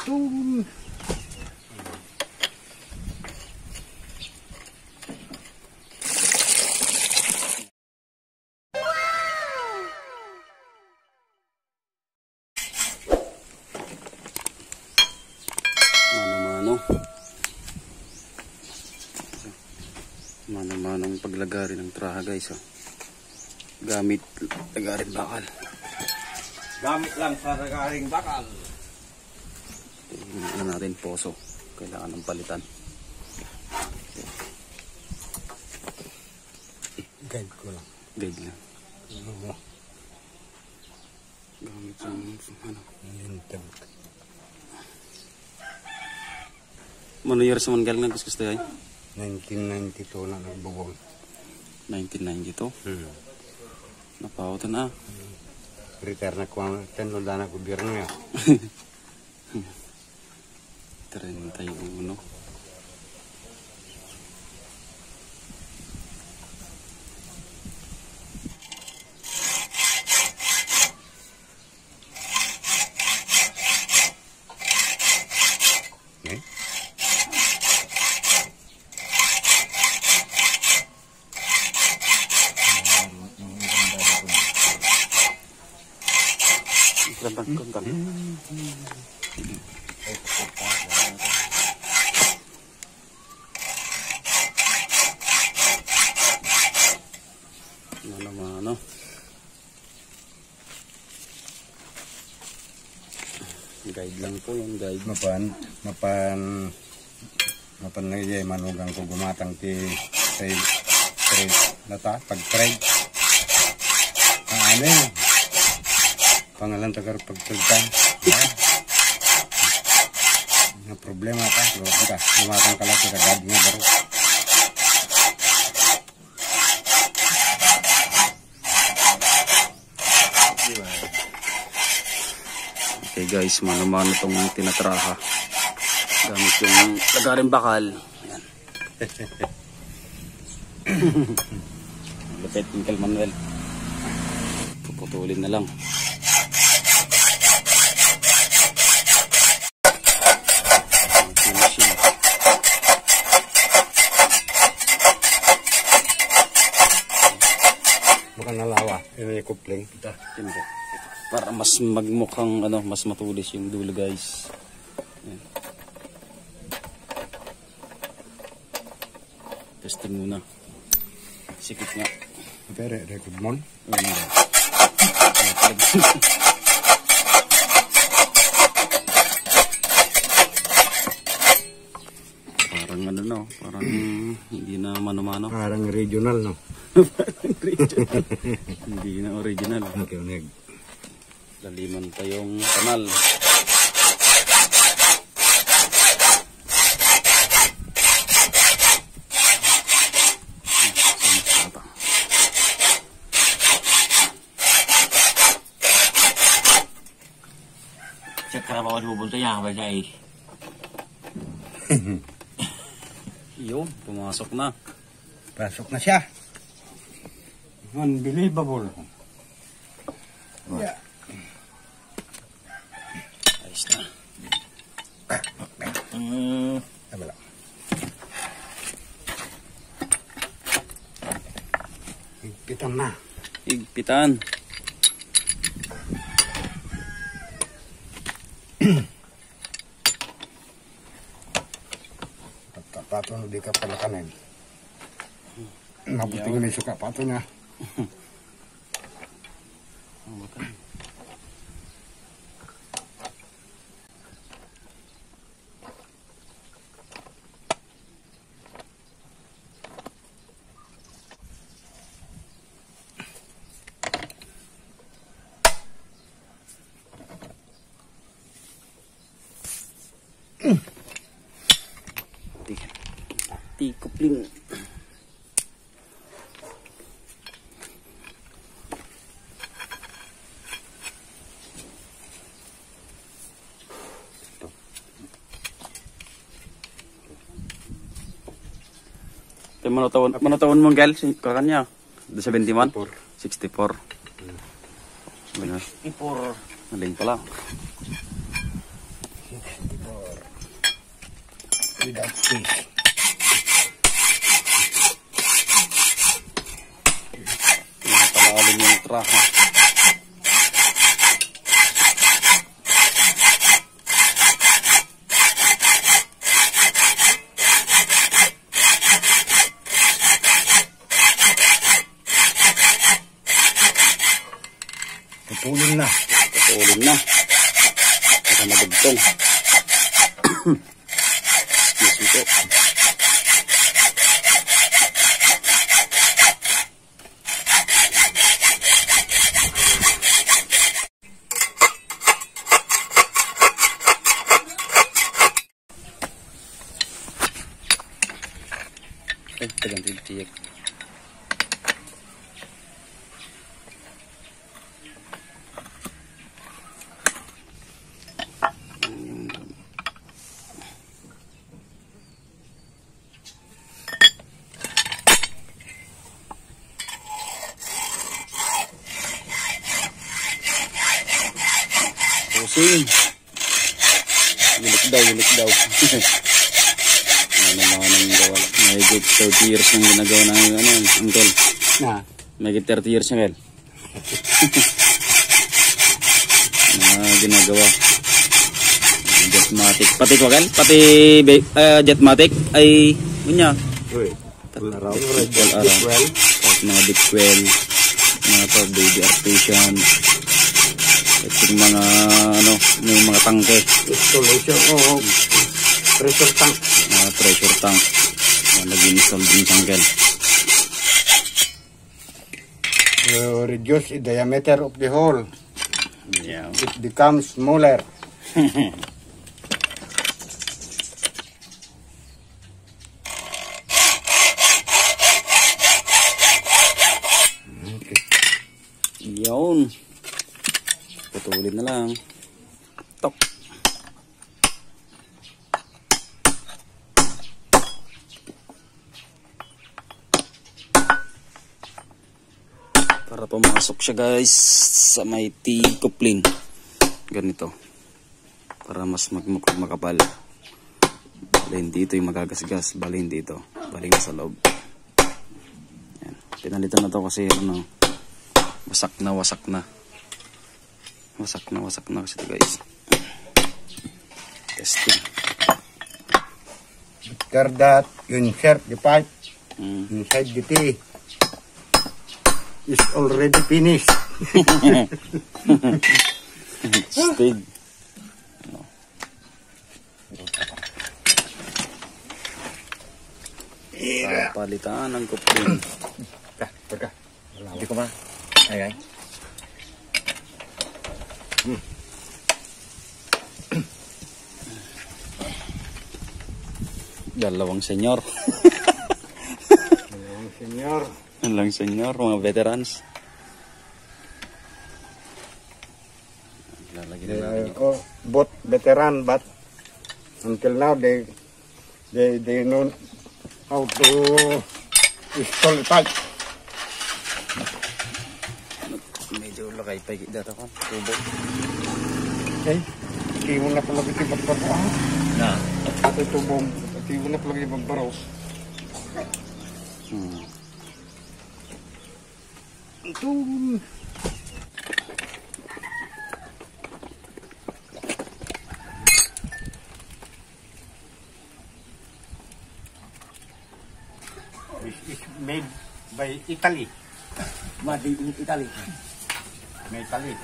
Tung. Mano-manong paglagari ng traha guys. Gamit lagaring bakal. Gamit lang sa lagaring bakal. Ano natin poso. Kailangan ng palitan. Guide ko lang. Guide lang. Gamit yung ano. Mano years man galing gusto ay? 1992 na nagbubong. 1992? Napautan na. Retire na ko ang tenloda na gobyerno ya. 31. Kontak. Mano-mano. Guide lang po yung guide. Mapan na iya manugang ko gumatang ti trade nata pag trade. Ang ano pangalan tagar pagtagtan. Na problema pa, kita lumatang kala sa gad nga baro. Okay guys, mano-mano tong tinatraha. Gamit yung lagaring bakal. Ayan. Lupit Uncle Manuel. Puputulin na lang. Bukan nalawa, ini kupling. Para mas magmukhang ano, mas matulis yung dulo guys. Ayan. Testing muna. Sikit nga. Pero record mon. Parang ano no, parang hindi na mano-mano. Parang regional no. Hindi na original. Okay, unig. Laliman tayong kanal. Check ka ba ako bubulto niya ba siya eh? Yun, pumasok na. Pasok na siya. Unbelievable. Yeah. Ayos na. Wala. Higpitan na. Higpitan. Pato na di ka palakanin. Mabuti ko na yung suka pato niya. Tikupling. Manutawon mo gal kakanya. 71? 64. Benar. Ipor. Maling pala. without fish. Napalalim yung traka. Putulin na. Putulin na. Para madugtong. Yes, ito. Terganti tiyak. Pusing. Ulik daw. Ano naman ang gawa. May 30 years nang ginagawa na ano, uncle. Na. May 30 years na, Kel. Na ginagawa. Jetmatic. Pati ko, Kel? Pati Jetmatic ay kunya. Uy. Araw. Araw. Mga deep well. Mga third baby artesian. At yung mga ano, yung mga tangke. Installation o pressure tank. Mga pressure tank. Nag-install din sa Kel. Reduce the diameter of the hole. Yeah. It becomes smaller. Yun. Putulin na lang. Tok. Para pumasok siya, guys, sa may T-coupling. Ganito. Para mas makapal. Bali dito yung magagasgas. Bali dito. Bali sa loob. Yan. Pinalitan na to kasi ano, wasak na. Wasak na kasi ito, guys. Testing. After that, you insert the pipe inside the T. It's already finished. Stig. Palitan ng coupling. Teka. Hindi ko ba? Ay. Dalawang senyor. Senyor. Dalawang senyor, mga veterans. Lalagyan na natin yung Both veteran, but until now they know how to install pipe. medyo lakay pa dito ko. Tubo. Okay. Hindi mo na pala ipagbaro. Na. Ito tubong. Hindi mo na pala ipagbaro. Ito. This is made by Italy. Made in Italy. May Italy.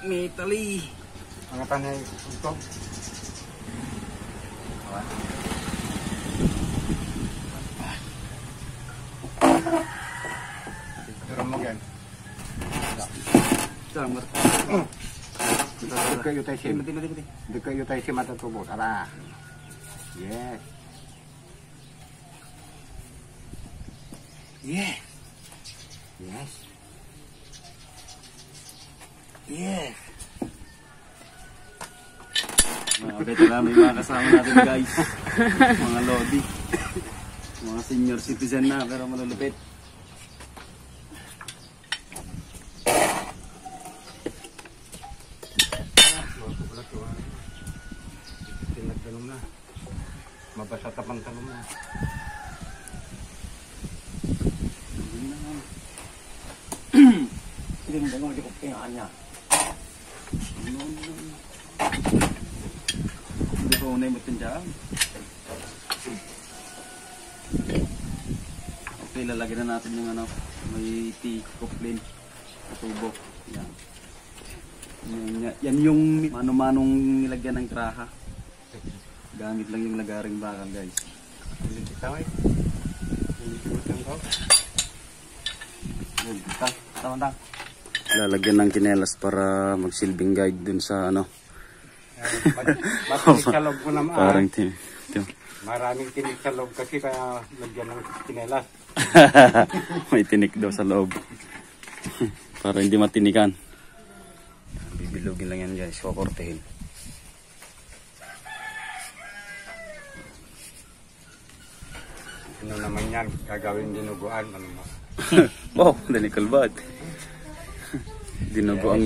Italy. Ang tanay ito. Pero mo gan. Selamat. Kayo tayo sim. Mati. Kayo tayo sim matutubo. Tara. Yes. Yes. Yes. Yes. Mga veteran, may mga kasama natin, guys. Mga lodi. Mga senior citizen na, pero malulupit. Tinagtanong na. Mabasa sa pantalon mo. Hindi mo ganun, hindi ko pingaan niya. Hindi ko unay mo tindihan. Okay, lalagyan na natin yung ano, may T-coupling na tubo. Yan. Yan yung mano-manong nilagyan ng kraha. Gamit lang yung lagaring bakal, guys. Hindi kita eh. Hindi kita ko. Tama. Lalagyan ng kinelas para magsilbing guide dun sa ano. Bakit sa loob mo naman? Parang Maraming tinik sa loob kasi kaya lagyan ng kinelas. may tinik daw sa loob. Para hindi matinikan. Bibilugin lang yan, guys. Kukortehin. Ano naman yan? Gagawin dinuguan. Ano mo? Wow, danikalbad. Dinugo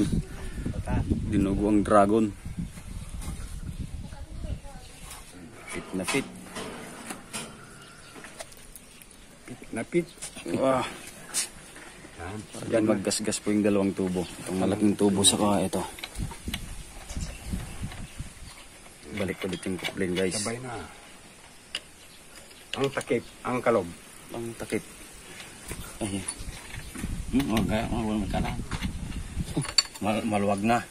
ang dragon. Fit na fit. Napit. Wow. Yan, maggasgas po yung dalawang tubo. Itong malaking tubo saka ito. Balik ulit yung coupling, guys. Sabay na. Ang takip, ang kalob. Ang takip. Ay, Okay, wala ka na. Maluwag na.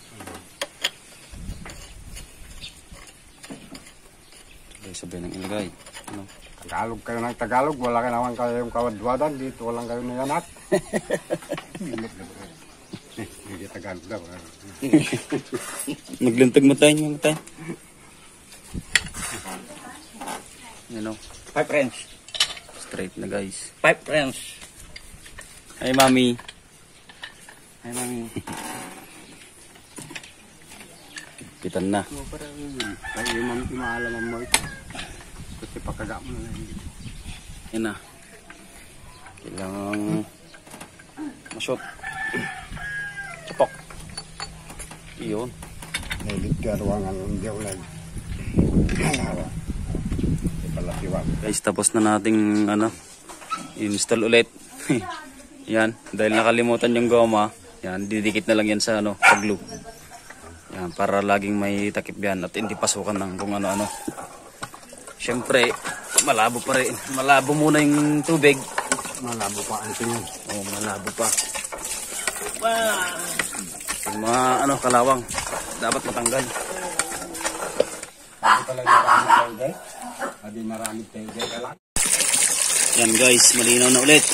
sabay ng ilagay. Ano? Tagalog kayo ng Tagalog, wala ka naman kayo yung kawadwadan, dito walang kayo na yanak. Hindi Tagalog daw. Naglantag mo tayo, mga tayo. You know, 5 French. straight na guys. 5 French. Hi, mami. Ay, mami. Pitan na. Ay, yung mga timaalam mo ito. Kasi pagkaga mo na lang. Yan na. Kailangang masyot. Chapok. Iyon. Nailip ka ruangan ng diawlan. Halawa. Ipalatiwag. Guys, tapos na nating ano, install ulit. Yan, dahil nakalimutan yung goma, yan, didikit na lang yan sa ano, sa glue. Yan, para laging may takip yan at hindi pasukan ng kung ano-ano. Siyempre, malabo pa rin. Malabo muna yung tubig. Malabo pa ang tingin. Oh, malabo pa. Yung mga ano, kalawang, dapat matanggal. Ako talaga marami tayo guys. Hindi marami tayo guys. Yan guys, malinaw na ulit.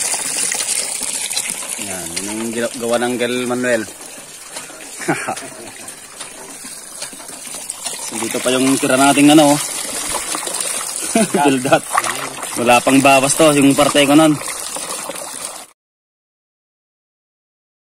Yan, yun yung gawa ng Gal Manuel. Dito pa yung tira nating ano. Gildat. Wala pang bawas to, yung parte ko nun.